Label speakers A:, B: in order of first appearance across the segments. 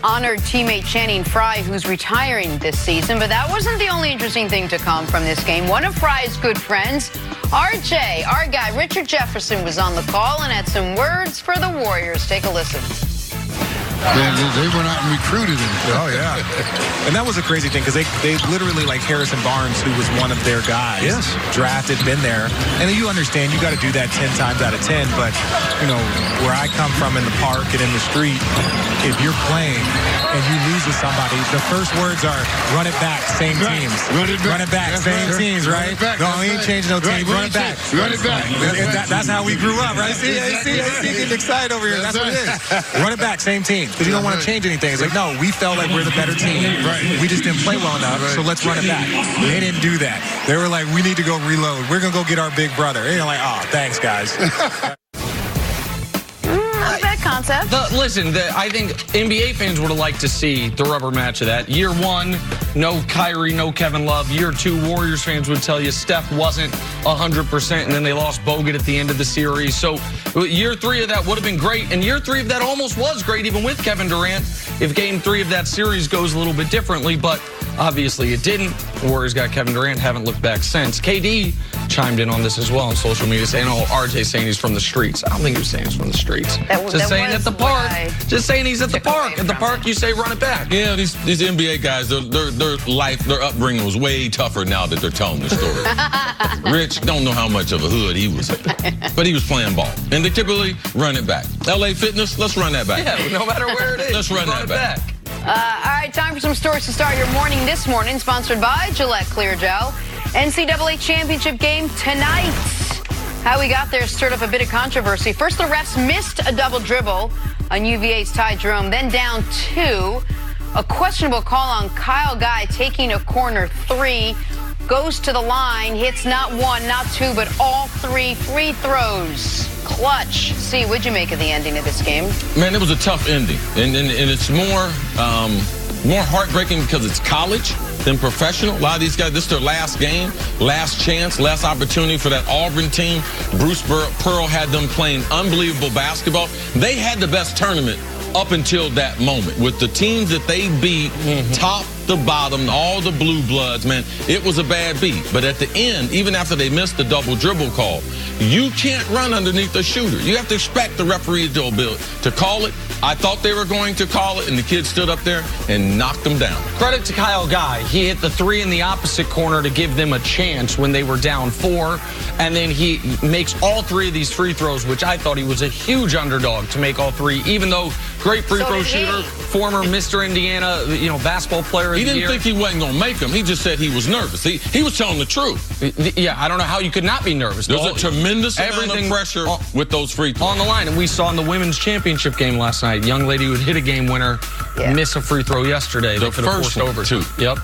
A: Honored teammate Channing Frye, who's retiring this season. But that wasn't the only interesting thing to come from this game. One of Frye's good friends, RJ, our guy, Richard Jefferson, was on the call and had some words for the Warriors. Take a listen.
B: They went out and recruited him.
C: Oh, yeah. And that was a crazy thing because they literally, like Harrison Barnes, who was one of their guys, drafted, been there. And you understand you got to do that 10 times out of 10. But, you know, where I come from in the park and in the street, if you're playing and you lose to somebody, the first words are run it back, same teams.
B: Run it back.
C: Same teams, right? No, we ain't changing no teams. Run it back.
B: Run it back.
C: That's how we grew up, right? See, getting excited over here. That's what it is. Run it back, same team. Because you don't want to change anything. It's like, no, we felt like we're the better team. We just didn't play well enough, so let's run it back. They didn't do that. They were like, we need to go reload. We're going to go get our big brother. And you're like, oh, thanks, guys.
A: Not a bad concept.
D: I think NBA fans would have liked to see the rubber match of that. Year one, no Kyrie, no Kevin Love. Year two, Warriors fans would tell you Steph wasn't 100%, and then they lost Bogut at the end of the series. So year three of that would have been great, and year three of that almost was great, even with Kevin Durant, if game three of that series goes a little bit differently, but obviously it didn't. The Warriors got Kevin Durant, haven't looked back since. KD chimed in on this as well on social media, saying, oh, RJ saying he's from the streets. I don't think he was saying he's from the streets. Just saying at the park. Just saying he's at the park. At the park, you say run it back.
E: Yeah, these NBA guys, their upbringing was way tougher now that they're telling the story. Rich, don't know how much of a hood he was in, but he was playing ball. And they typically run it back. LA Fitness, let's run that back.
D: Yeah, no matter where it is.
E: Let's run that back.
A: All right, time for some stories to start your morning this morning, sponsored by Gillette Clear Gel. NCAA championship game tonight. How we got there stirred up a bit of controversy. First, the refs missed a double dribble on UVA's Ty Jerome, then down two. A questionable call on Kyle Guy taking a corner three. Goes to the line, hits not one, not two, but all three free throws. Clutch. See, what'd you make of the ending of this game?
E: Man, it was a tough ending. And it's more heartbreaking because it's college than professional. A lot of these guys, this is their last game, last chance, last opportunity for that Auburn team. Bruce Pearl had them playing unbelievable basketball. They had the best tournament up until that moment. With the teams that they beat, top to bottom, all the blue bloods, man, it was a bad beat. But at the end, even after they missed the double dribble call, you can't run underneath the shooter. You have to expect the referee to call it. I thought they were going to call it, and the kid stood up there and knocked them down.
D: Credit to Kyle Guy. He hit the three in the opposite corner to give them a chance when they were down four, and then he makes all three of these free throws, which I thought he was a huge underdog to make all three, even though great free throw shooter, former Mr. Indiana, basketball player of the year.
E: He didn't think he wasn't going to make them. He just said he was nervous. He was telling the truth.
D: Yeah, I don't know how you could not be nervous.
E: There's a tremendous amount of pressure with those free throws.
D: On the line, and we saw in the women's championship game last night, young lady who would hit a game winner, miss a free throw yesterday.
E: The first one, too.
D: Yep.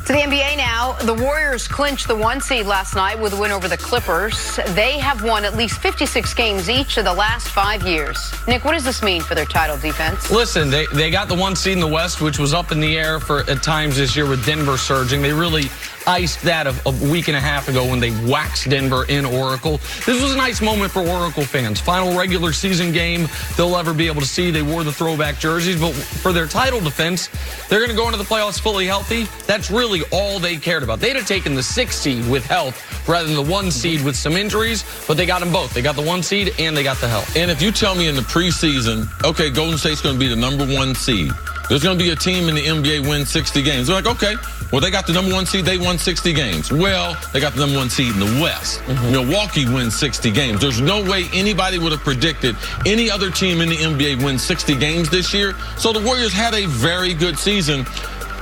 A: To the NBA now, the Warriors clinched the 1 seed last night with a win over the Clippers. They have won at least 56 games each of the last 5 years. Nick, what does this mean for their title defense?
D: Listen, they got the 1 seed in the West, which was up in the air at times this year with Denver surging. They really iced that a week and a half ago when they waxed Denver in Oracle. This was a nice moment for Oracle fans. Final regular season game they'll ever be able to see. They wore the throwback jerseys, but for their title defense, they're going to go into the playoffs fully healthy. That's really all they cared about. They'd have taken the 6 seed with health rather than the 1 seed with some injuries, but they got them both. They got the 1 seed and they got the health.
E: And if you tell me in the preseason, okay, Golden State's going to be the number 1 seed, there's going to be a team in the NBA win 60 games. They're like, okay, well, they got the number 1 seed. They won 60 games. Well, they got the number 1 seed in the West. Milwaukee wins 60 games. There's no way anybody would have predicted any other team in the NBA win 60 games this year. So the Warriors had a very good season.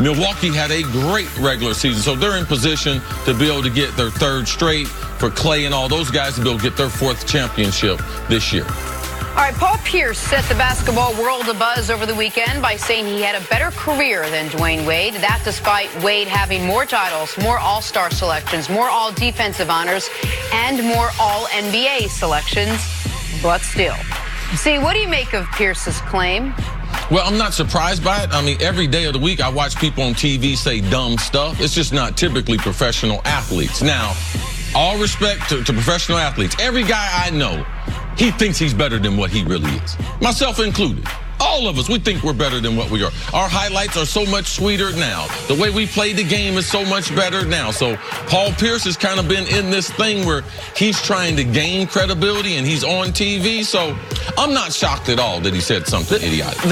E: Milwaukee had a great regular season. So they're in position to be able to get their 3rd straight, for Clay and all those guys to be able to get their 4th championship this year.
A: All right, Paul Pierce set the basketball world abuzz over the weekend by saying he had a better career than Dwayne Wade. That despite Wade having more titles, more All-Star selections, more All-Defensive honors, and more All-NBA selections. But still. See, what do you make of Pierce's claim?
E: Well, I'm not surprised by it. I mean, every day of the week, I watch people on TV say dumb stuff. It's just not typically professional athletes. Now, all respect to professional athletes. Every guy I know, he thinks he's better than what he really is, myself included. All of us, we think we're better than what we are. Our highlights are so much sweeter now. The way we play the game is so much better now. So Paul Pierce has kind of been in this thing where he's trying to gain credibility and he's on TV. So I'm not shocked at all that he said something idiotic.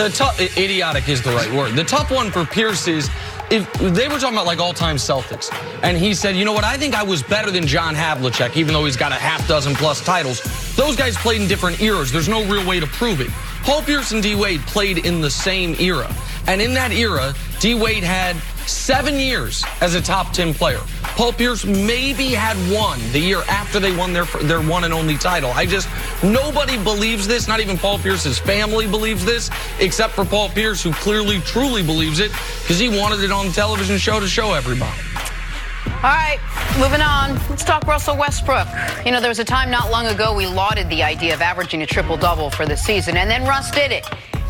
D: Idiotic is the right word. The tough one for Pierce is, if they were talking about like all-time Celtics, and he said, you know what, I think I was better than John Havlicek, even though he's got a half dozen plus titles. Those guys played in different eras. There's no real way to prove it. Paul Pierce and D-Wade played in the same era. And in that era, D-Wade had 7 years as a top 10 player. Paul Pierce maybe had one the year after they won their one and only title. Nobody believes this. Not even Paul Pierce's family believes this, except for Paul Pierce, who clearly, truly believes it, because he wanted it on the television show to show everybody.
A: All right, moving on. Let's talk Russell Westbrook. You know, there was a time not long ago we lauded the idea of averaging a triple-double for the season, and then Russ did it,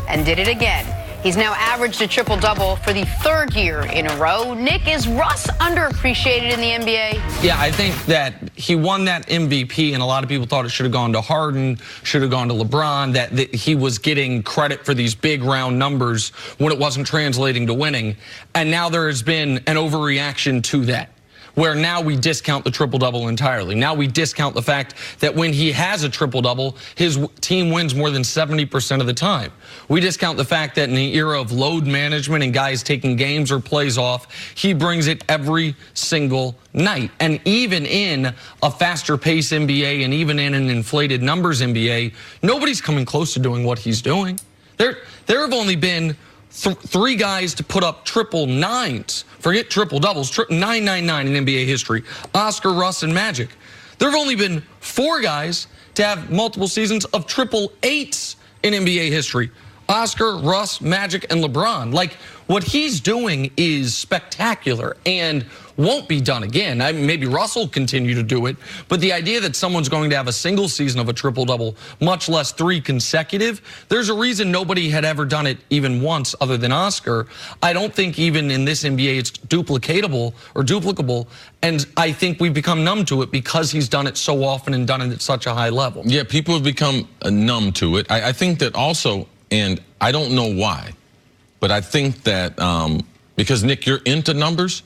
A: and did it again. He's now averaged a triple-double for the 3rd year in a row. Nick, is Russ underappreciated in the NBA?
D: Yeah, I think that he won that MVP, and a lot of people thought it should have gone to Harden, should have gone to LeBron, that he was getting credit for these big round numbers when it wasn't translating to winning. And now there has been an overreaction to that, where now we discount the triple-double entirely. Now we discount the fact that when he has a triple-double, his team wins more than 70% of the time. We discount the fact that in the era of load management and guys taking games or plays off, he brings it every single night. And even in a faster-paced NBA and even in an inflated numbers NBA, nobody's coming close to doing what he's doing. There have only been 3 guys to put up triple nines. Forget triple doubles, 999 in NBA history. Oscar, Russ, and Magic. There have only been 4 guys to have multiple seasons of triple eights in NBA history. Oscar, Russ, Magic, and LeBron. Like, what he's doing is spectacular and won't be done again. I mean, maybe Russ will continue to do it, but the idea that someone's going to have a single season of a triple-double, much less 3 consecutive, there's a reason nobody had ever done it even once other than Oscar. I don't think even in this NBA it's duplicatable or duplicable, and I think we've become numb to it because he's done it so often and done it at such a high level.
E: Yeah, people have become numb to it. I think that also, and I don't know why, but I think that because, Nick, you're into numbers,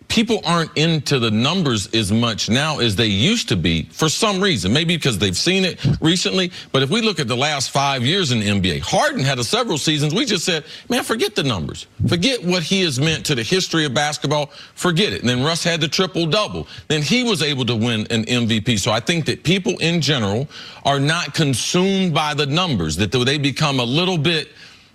E: people aren't into the numbers as much now as they used to be for some reason. Maybe because they've seen it recently. But if we look at the last 5 years in the NBA, Harden had several seasons. We just said, man, forget the numbers. Forget what he has meant to the history of basketball. Forget it. And then Russ had the triple-double. Then he was able to win an MVP. So I think that people in general are not consumed by the numbers, that they become a little bit,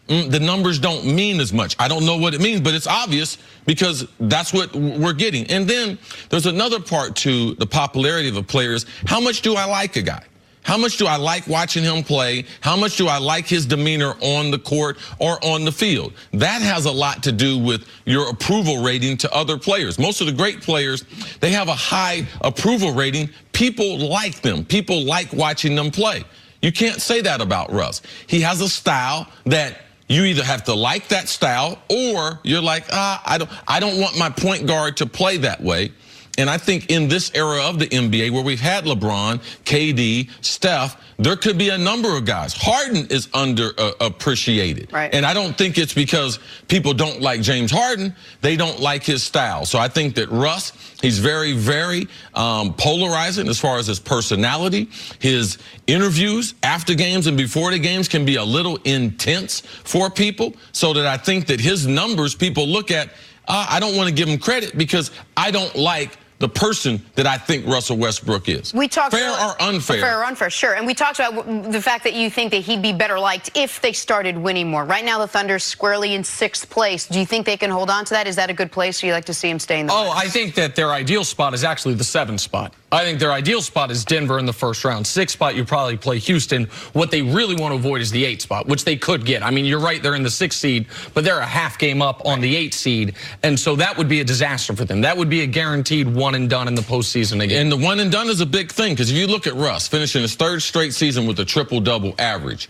E: the numbers don't mean as much. I don't know what it means, but it's obvious because that's what we're getting. And then there's another part to the popularity of a player is, how much do I like a guy? How much do I like watching him play? How much do I like his demeanor on the court or on the field? That has a lot to do with your approval rating to other players. Most of the great players, they have a high approval rating. People like them. People like watching them play. You can't say that about Russ. He has a style that you either have to like that style or you're like, I don't want my point guard to play that way. And I think in this era of the NBA where we've had LeBron, KD, Steph, there could be a number of guys. Harden is underappreciated.
A: Right.
E: And I don't think it's because people don't like James Harden. They don't like his style. So I think that Russ, he's very, very polarizing as far as his personality. His interviews after games and before the games can be a little intense for people. So that I think that his numbers, people look at, I don't want to give him credit because I don't like the person that I think Russell Westbrook is.
A: We talked
E: fair or unfair?
A: Fair or unfair, sure. And we talked about the fact that you think that he'd be better liked if they started winning more. Right now, the Thunder's squarely in 6th place. Do you think they can hold on to that? Is that a good place, or you like to see him stay in the West?
D: I think that their ideal spot is actually the 7th spot. I think their ideal spot is Denver in the first round. 6th spot, you probably play Houston. What they really want to avoid is the 8th spot, which they could get. I mean, you're right, they're in the 6th seed, but they're a half game up on the 8th seed. And so that would be a disaster for them. That would be a guaranteed one and done in the postseason again.
E: And the one and done is a big thing, because if you look at Russ finishing his 3rd straight season with a triple-double average,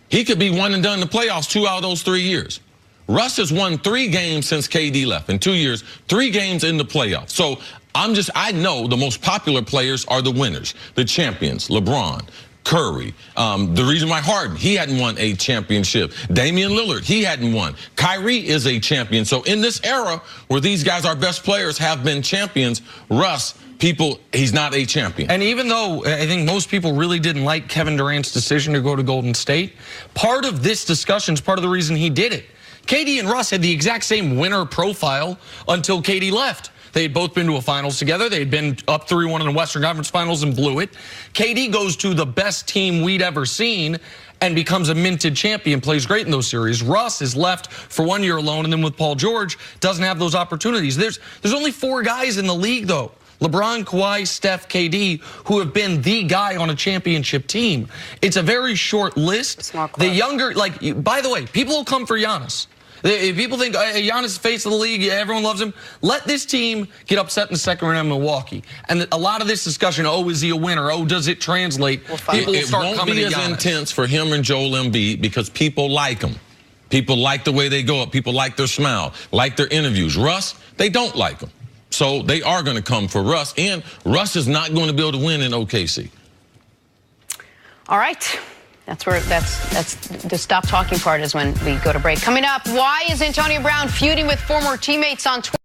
E: he could be one and done in the playoffs 2 out of those 3 years. Russ has won 3 games since KD left. In 2 years, 3 games in the playoffs. So I know the most popular players are the winners, the champions, LeBron, Curry. The reason why Harden, he hadn't won a championship. Damian Lillard, he hadn't won. Kyrie is a champion. So in this era where these guys, our best players, have been champions, Russ, he's not a champion.
D: And even though I think most people really didn't like Kevin Durant's decision to go to Golden State, part of this discussion is part of the reason he did it. KD and Russ had the exact same winner profile until KD left. They had both been to a finals together. They had been up 3-1 in the Western Conference Finals and blew it. KD goes to the best team we'd ever seen and becomes a minted champion, plays great in those series. Russ is left for 1 year alone, and then with Paul George, doesn't have those opportunities. There's only 4 guys in the league, though. LeBron, Kawhi, Steph, KD, who have been the guy on a championship team. It's a very short list. The younger, by the way, people will come for Giannis. If people think Giannis is the face of the league, everyone loves him, let this team get upset in the second round in Milwaukee. And a lot of this discussion, oh, is he a winner? Oh, does it translate? People will start coming to Giannis. It won't be as intense for him and Joel Embiid because people like him. People like the way they go up. People like their smile, like their interviews. Russ, they don't like him. So they are going to come for Russ, and Russ is not going to be able to win in OKC.
A: All right. That's the stop talking part is when we go to break. Coming up, why is Antonio Brown feuding with former teammates on Twitter?